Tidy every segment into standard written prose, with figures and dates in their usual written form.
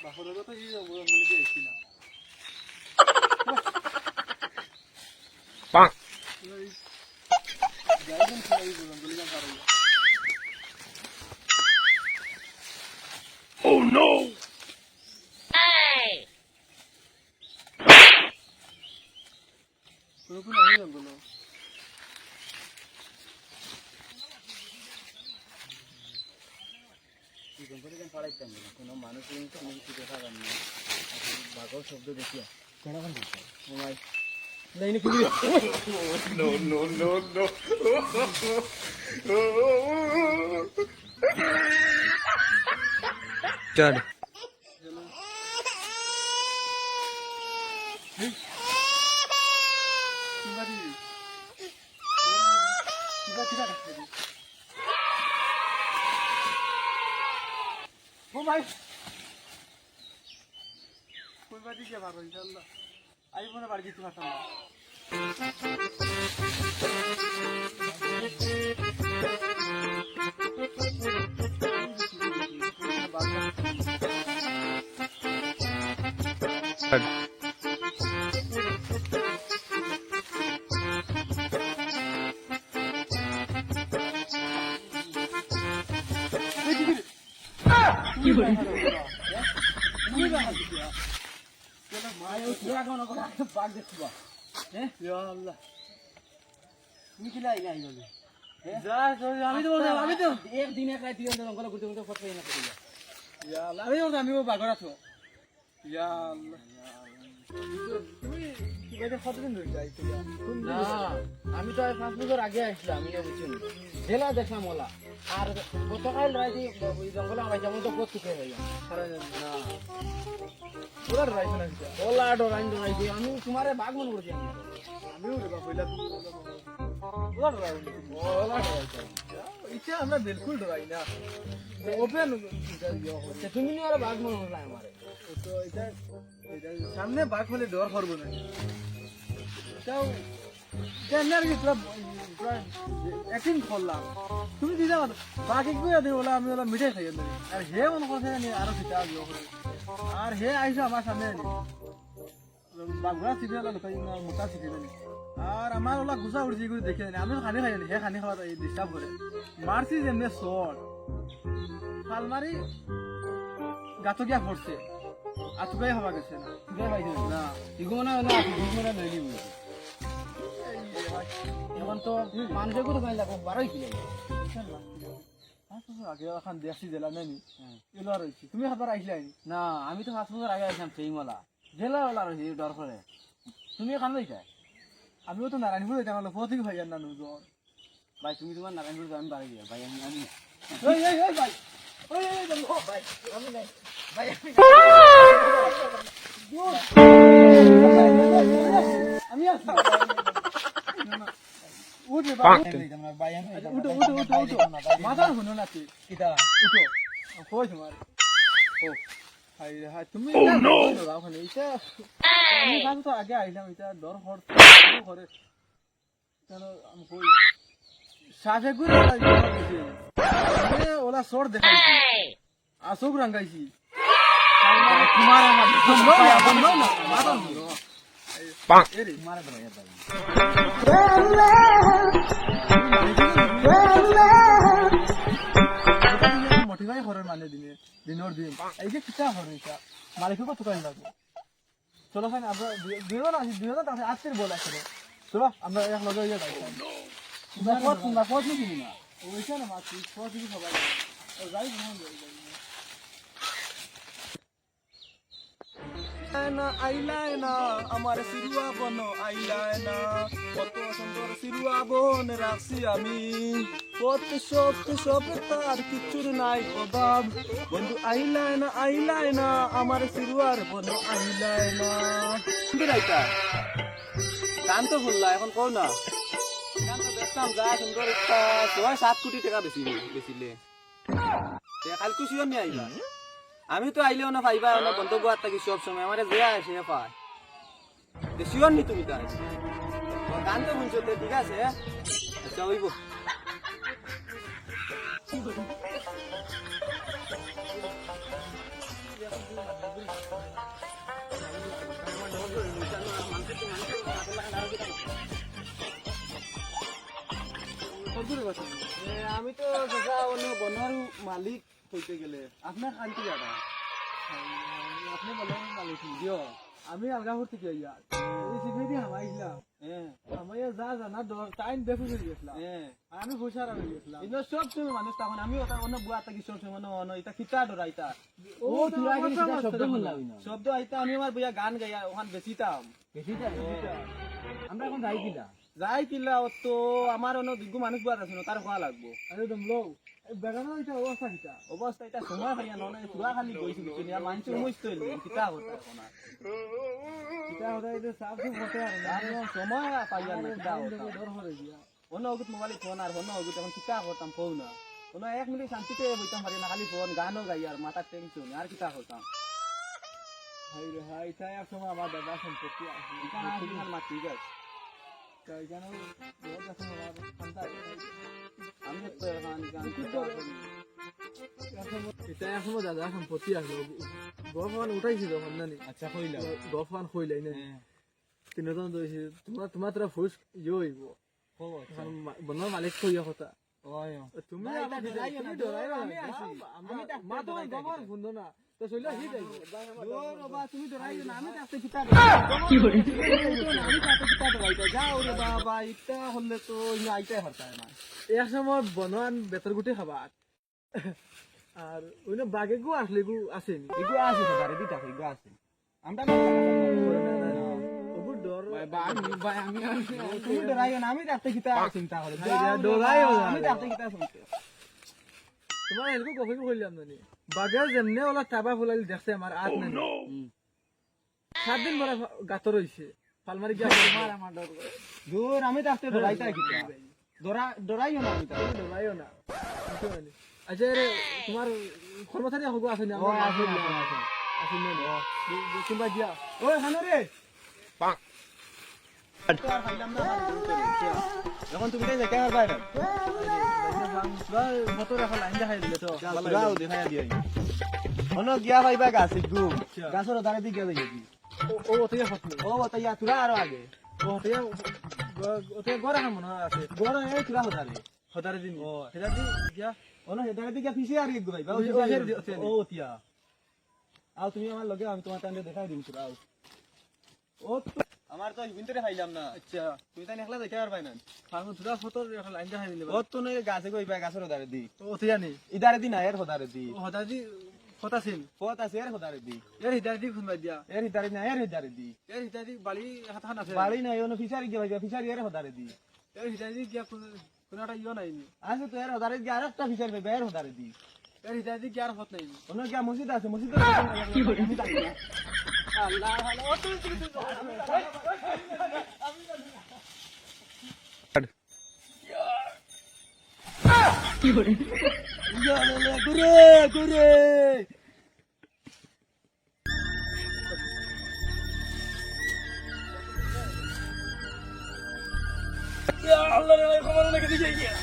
বাপরের কথা এই জঙ্গলে এসি না পাক যাইবেন সবাই জঙ্গলে যা পারো Oh no! কোন আই জঙ্গল এই জঙ্গলে কেন পাড়াইতাম না কোনো মানুষ কোনো কিছু দেখা যাবে না বাঘর শব্দ দেখিয়া কেন কেন দিচ্ছে ও ভাই লাইনে কি No, no, no, no. Dad. কিবাদি কিবা কিবা রাখতে ও ভাই কইবাদি কে ভালো ইনশাআল্লাহ আই মনে বাড়ি যেতে পারতাম না আমি বাঘর আছো আমি তো 5 বছর আগে আসলাম আমি বুঝছি জেলা দেখলাম ওলা আর গতকাল রাতে ওই জঙ্গলে আমরা যেমন তো কত থেকে হইলাম ওরা রাইছে না ওলা ডরাইন ডরাইছি আমি তোমারে বাঘ মনে করছি আমিও রে বাবা কইলা ওরা রাইছে ওলা ডরাইছি ইচ্ছা আমরা বিলকুল ডরাই না ওপেন তুমি নিয়ে আর বাঘ মনে করলাম আমারে তো এটা সামনে বাঘ হলে ডর করবো না এটাও এটা আর কি পুরা অ্যাক্টিং করলাম তুমি দিদা বাঘ একটু ওলা আমি ওলা মিঠাই খাই আর হে মনে করছে আরো পিতা আর হে আইসো আমার সামনে বাঘুরা চিপে লুকাই মোটা চিপে আর আমার ওলা গুছা উঠছি করে দেখে আমি খানি খাই হে খানি খাওয়া ডিস্টার্ব করে মারছি যেমনি শর্ট খাল মারি গাতো গিয়া পড়ছে আতুকাই হওয়া গেছে না তুই পাইছিস না ইগো না না ইগো না লইলি এখন তো মানুষের করে পাইলা বারোই কিলো আগে এখন দেশি জেলা নেনি এলো রয়েছি তুমি খাবার আইসলে না আমি তো 5 বছর আগে আসলাম সেই মলা জেলা ওলা রয়েছি ডর করে তুমি এখান লইছা আমিও তো নারায়ণপুর যেতাম ফো থেকে ভাই না জ্বর ভাই তুমি তোমার নারায়ণপুর আমি বাড়ি গিয়া ভাই আমি ভাই আমি নাই ভাই আমি আসছি উঠে ভাই উঠো উঠো উঠো উঠো মাথা শুনো না তুই কিটা উঠো কই তোমার ও হাই হাই তুমি ওখানে এটা আমি কাল তো আগে আইলাম এটা ডর করে কেন আমি কই সাজে গুলো ওলা সর দেখাইছি আসুক রাঙ্গাইছি তোমার আমার মাথা পাক এরে মারা ধরে ভাই মোটিভাই হরের মানে দিনের দিন এই যে কিতা হরে এটা মালিকের কত টাইম লাগবে চলো খান আমরা দুজন আছি দুজন আছে আজকের বল আছে চলো আমরা এক লগে ইয়ে যাই তোমরা কত কিনি না ওইটা না মাছি সব কিছু সবাই যাই না আইলায় না আমার সিরুয়া বন আইলায় না কত সুন্দর সিরুয়া বন রাখছি আমি কত সব তার কিছুর নাই অভাব বন্ধু আইলায় না আমার সিরুয়ার বন আইলায় না রাইতা গান তো শুনলা এখন কও না গান তো দেখতাম যা সুন্দর একটা 6-7 কোটি টাকা বেচিলে কালকে শিওর নিয়ে আইবা আমি তো আইলেও না পাইবা না গন্তব্য আর থাকি সব সময় আমার যে আসে পায় শিওর নি তুমি তাই গান তো শুনছো ঠিক আছে আচ্ছা হইব করে বাঁচি আমি তো দাদা অন্য বনোয়ার মালিক হইতে গেলে আপনার শান্তি দাদা আপনি বলেন মালিক দিও আমি আলগাপুর থেকে আইয়া এই সিফেদি হামাইছিলাম হামাইয়া যা জানা দর টাইম দেখে চলে গেছিলাম আমি হুশার হয়ে গেছিলাম ইনো সব সময় মানুষ তখন আমি ওটা অন্য বুয়া তাকি সব সময় অন্য এটা কিতা ডরাইতা ও তুরা গেলি শব্দ শুনলাম শব্দ আইতা আমি আমার বুয়া গান গাইয়া ওখান বেচিতাম আমরা এখন যাই কিলা যাই কিলা তো আমার অন্য দিগু মানুষ বুয়া আছে তার খোয়া লাগবো আরে দম লো বেগানো এটা অবস্থা কিটা অবস্থা এটা সময় খাইয়া নয় পুরা খালি গৈছিল কিনা মানুষ মুইস্ত কিতা হতা এখন আর। কিটা হতে এটা সাফ সুফ হতে আর না আমি সময় পাইয়া না কিতা হতা ডর হয়ে গিয়া অন্য অগুত মোবাইল ফোন আর অন্য অগুত এখন কিতা করতাম ফোন না অন্য এক মিনিট শান্তিতে বইতাম পারি না খালি ফোন গানও গাই আর মাথার টেনশন আর কিতা করতাম হাই রে হাই তাই এক সময় আমার দাদা সম্পত্তি আছে মা ঠিক আছে তাই জানো বহুত আছে আমার সন্তান আমি তো এখন গান এটা এক সময় দাদা সম্পত্তি আছে গফান উঠাইছি যখন জানি আচ্ছা কইলা গফান কইলাই না তিনজন দইছে তোমার তোরা ফুস ইয়ে হইব বনোয়ার মালিক কইয়া কথা তুমি আমি আছি মা তো গফান ফুন্দ না তো চলে হি যাইব তুমি ডরাই না আমি কাছে কিতা কি করে আমি কাছে কিতা ডরাইতা যাও রে বাবা ইটা হলে তো আইতাই হরতায় না এক সময় বনোয়ান বেতর গুটি খাবা আর ওই বাঘে গু আসলে গু আসেনি এগু আছে তো দাঁড়ে দিতা এগু আছে আমরা ওগুর ডর তুমি ডরাই না আমি কাছে কিতা চিন্তা করে ডরাই আমি কাছে কিতা শুনতে তোমার এরকম কখন কইলাম জানি বাঘের যেমনে ওলা টাবা ফুলাইল দেখছে আমার আত নাই 7 দিন পরে গাতর হইছে ফালমারি গিয়া আমার ডর দূর আমি কাছে ডরাইতা কিতা ডরাইও না আমি তাহলে ডরাইও না আচ্ছা রে তোমার কর্মচারী হগো আছে না আছে আছে না কিংবা দিয়া ওই হানো রে পাক এখন তুমি তাই যাই আর বাইরে মোটর এখন লাইন দেখাই দিলে তো যাও দেখাই দিই হন গিয়া ভাইবা গাছ একটু গাছর দাঁড়ে দি গিয়া যাই ও ওতে ফটো ও তাইয়া তুরা আরো আগে ওতে গড়া মনে আছে বড় এই তুরা হতারে হতারে দিন সেটা দি গিয়া অন হেদারে দি গিয়া ফিসে আর এক ভাইবা ও তিয়া আও তুমি আমার লগে আমি তোমার টাইমে দেখাই দিম তুরা ও আমার তো ভিতরে খাইলাম না আচ্ছা তুমি তাই একলা দেখাই আর পাই না ফার্মে দুটা ফটো এখন লাইন দেখাই দিলে ও তো নই গাছে কইবা গাছর দাঁড়ে দি ওতে জানি ইদারে দি না এর হতারে দি হতারে দি ফটা ছিল পথ আছে এর হতারে দি এর হিদারে দি খুন দিয়া এর হিদারে না এর হিদারে দি এর হিদারে দি বালি হাত হান আছে বাড়ি নাই অন্য ফিসারি গিয়া ভাইবা ফিসারি এর হতারে দি এর হিদারে দি গিয়া কোনটা ইও নাই আছে তো এর হতারে গিয়া আরেকটা ফিসারি ভাইবা এর হতারে দি এর হিদারে দি গিয়ার হত নাই অন্য গিয়া মসজিদ আছে মসজিদ কি করে আল্লাহ আল্লাহ ও তুই কি করে ঘুরে ঘুরে আল্লাহ রে খবর নাকি দিছে গিয়া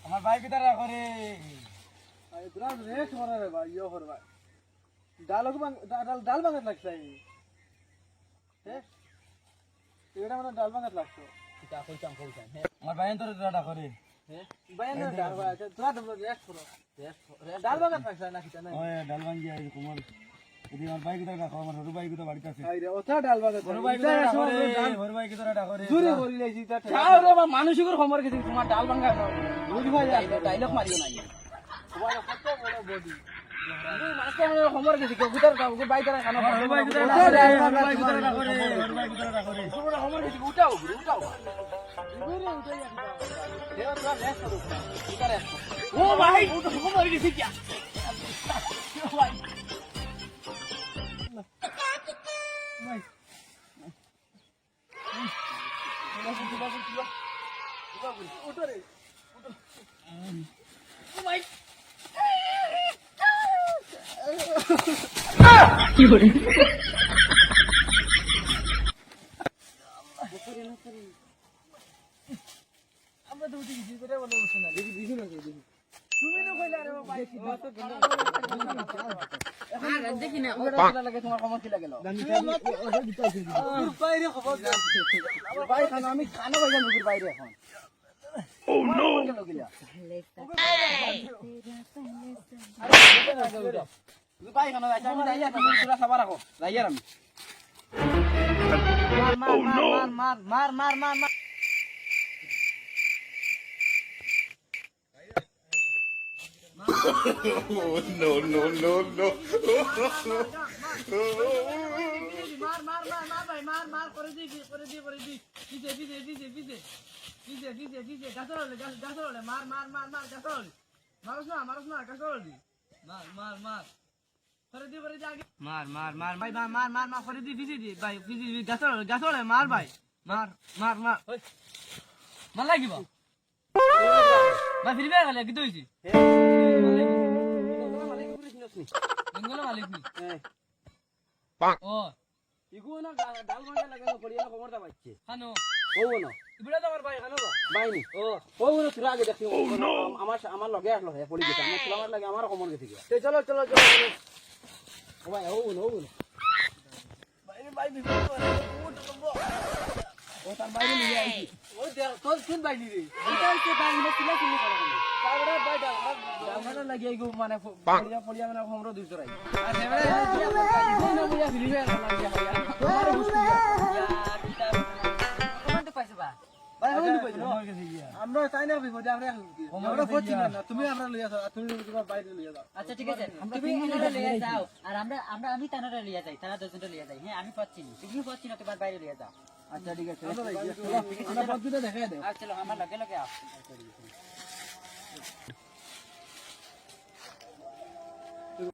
আমার ভাই কিতারা করে ডাল বাগাত লাগছে এটা মানে ডাল বাগাত লাগছে আমার ভাই তোর দাদা করে ডাল বাগাত লাগছে না কিটা নাই ওই ডাল ভাঙ্গি আই কুমার এদি আমার ভাই কিতারা রাখো আমার ছোট ভাই কিতা বাড়িতে আছে আইরে ওটা ডাল বাগাত বড় ভাই কিতারা করে বড় ভাই কিতারা করে জুরে করি লাইছি তা যাও রে বা মানসিকর খবর কিছু তোমার ডাল ভাঙা বুঝি ভাই ডাইলগ মারিও নাই তোমার কত বড় বডি মাস্টার খবর কিছু কবুতর বাইতারা খানো বড় ভাই কিতারা করে বড় ভাই কিতারা করে খবর কিছু উঠাও উঠাও ও ভাই খবর কিছু কি আমরা তো উঠে গেছি করে বলে বসে না দেখি দেখি না দেখি তুমি তো কইলা রে ভাই আর দেখি না ওটা লাগে তোমার কমন কি লাগলো তোর বাইরে খবর দে ভাই খানা আমি খানা ভাই জানি বাইরে এখন Oh no! ভাই খানা যাই আমি যাই তুমি পুরা সাবার রাখো যাই আর আমি Oh no! মার Oh no no no no! মার করে দি দিছে গাছড়লে মার গাছড়লে মারস না গাছড়লি মার করে দি আগে মার ভাই মার করে দি ভাই গাছড়লে মার ভাই মার মার লাগিব ভাই ফিরবে গেলে কি হইছে বেঙ্গল মালিক নি ও ইগো না ডাল ভাঙা লাগানো পড়িয়া খবর দা পাচ্ছে খানো ও না ইবড়া তো আমার ভাই খানো বা বাইনি ও ও না তুই আগে দেখি আমার লগে আসলো হে পড়ি গেছে আমার তোমার লাগে আমার খবর গেছে গিয়া চলো ও ভাই ও না ভাই ও তার বাইরে নিয়ে আইছি ও তোর কোন ভাই নি রে ওইটাকে বাইরে ছিল চিনি করা তারপরে ভাই আমার লাগে ইগো মানে পড়িয়া মানে খবর দিছ রাই আর এবারে না বুঝা ফিলিবে লাগিয়া ভাইয়া তোমার বুঝতে কমন তো পাইছো বা ভাই আমি কইছি আমরা তাই না কইব যে আমরা পড়ছি না তুমি আমরা লইয়া যাও তুমি তোমার বাইরে লইয়া যাও আচ্ছা ঠিক আছে তুমি এনারে লিয়ে যাও আর আমি তানারে লিয়ে যাই তারা দুজনটা লিয়ে যাই হ্যাঁ আমি পাচ্ছি না তুমি পাচ্ছি না তোমার বাইরে লিয়ে যাও আচ্ছা ঠিক আছে আমরা পদ্ধতি দেখাই দেও আর চলো আমার লগে লগে আও